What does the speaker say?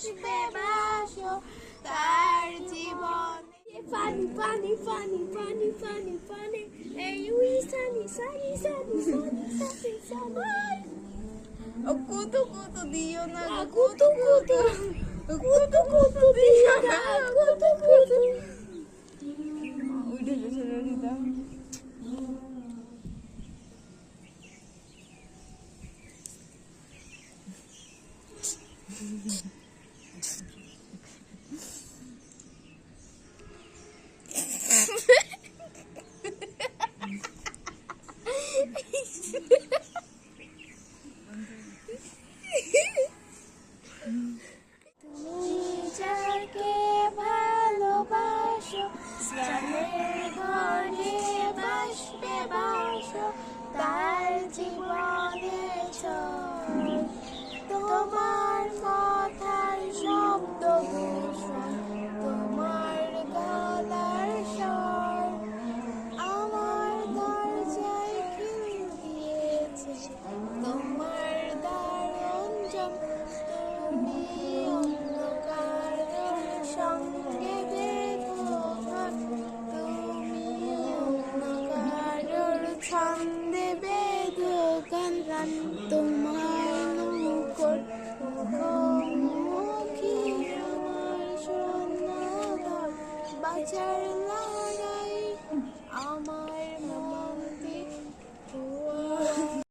বাসবে বাসো তার জীবনে পানি পানি পানি পানি পানি পানি এই উই সানি সানি সানি সানি সানি সানি ও কুতু কুতু দিও না কুতু কুতু কুতু কুতু দিও না কুতু কুতু উঠে গেছে রনিতা তুমি যাকে ভালোবাসো প্রাণের ঘরে বাসবে বাসো তার জীবনে চল তোমার কথার শব্দ ভূষণ তোমার গলার স্বর আমার দরজায় খিল দিয়েছে তোমার দারঞ্জন তুমি অন্ধকারের সঙ্গে বেঁধো ঘর তুমি অন্ধকারের ছন্দে বেঁধো গান তোমার মুখর মুখোমুখি আমার স্বর্ণধর বাঁচার